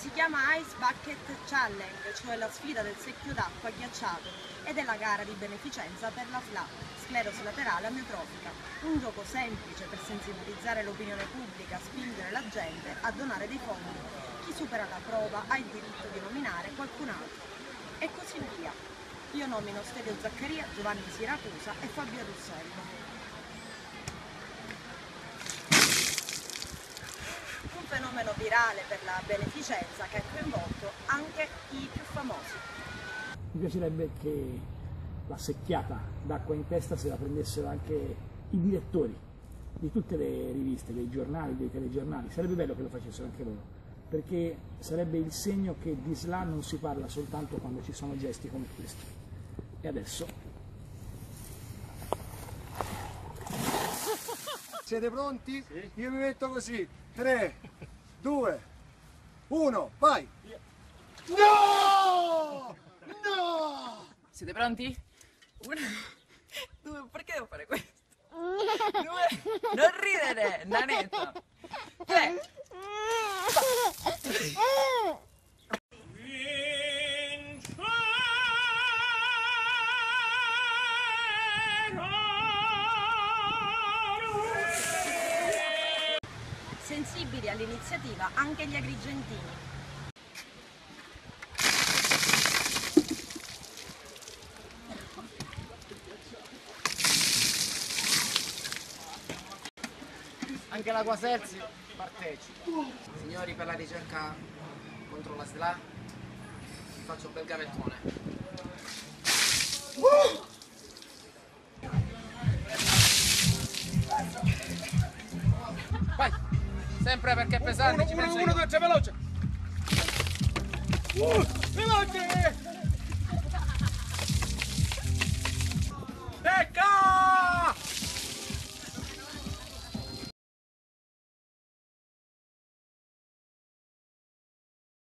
Si chiama Ice Bucket Challenge, cioè la sfida del secchio d'acqua ghiacciato, ed è la gara di beneficenza per la SLA, sclerosi laterale amiotrofica. Un gioco semplice per sensibilizzare l'opinione pubblica, spingere la gente a donare dei fondi. Chi supera la prova ha il diritto di nominare qualcun altro. E così via. Io nomino Stelio Zaccaria, Giovanni Siracusa e Fabio Russello. Un fenomeno virale per la beneficenza che ha coinvolto anche i più famosi. Mi piacerebbe che la secchiata d'acqua in testa se la prendessero anche i direttori di tutte le riviste, dei giornali, dei telegiornali. Sarebbe bello che lo facessero anche loro, perché sarebbe il segno che di SLA non si parla soltanto quando ci sono gesti come questi. E adesso... Siete pronti? Sì. Io mi metto così. 3, 2, 1, vai! No! No! Siete pronti? 1, 2, perché devo fare questo? 2, non ridere, nanetta! 3, Sensibili all'iniziativa anche gli agrigentini. Anche la Quaserzi partecipa. Signori, per la ricerca contro la SLA vi faccio un bel gavettone. Vai! Sempre perché è pesante, ci penso io. 1, 2, 3, veloce! Veloce!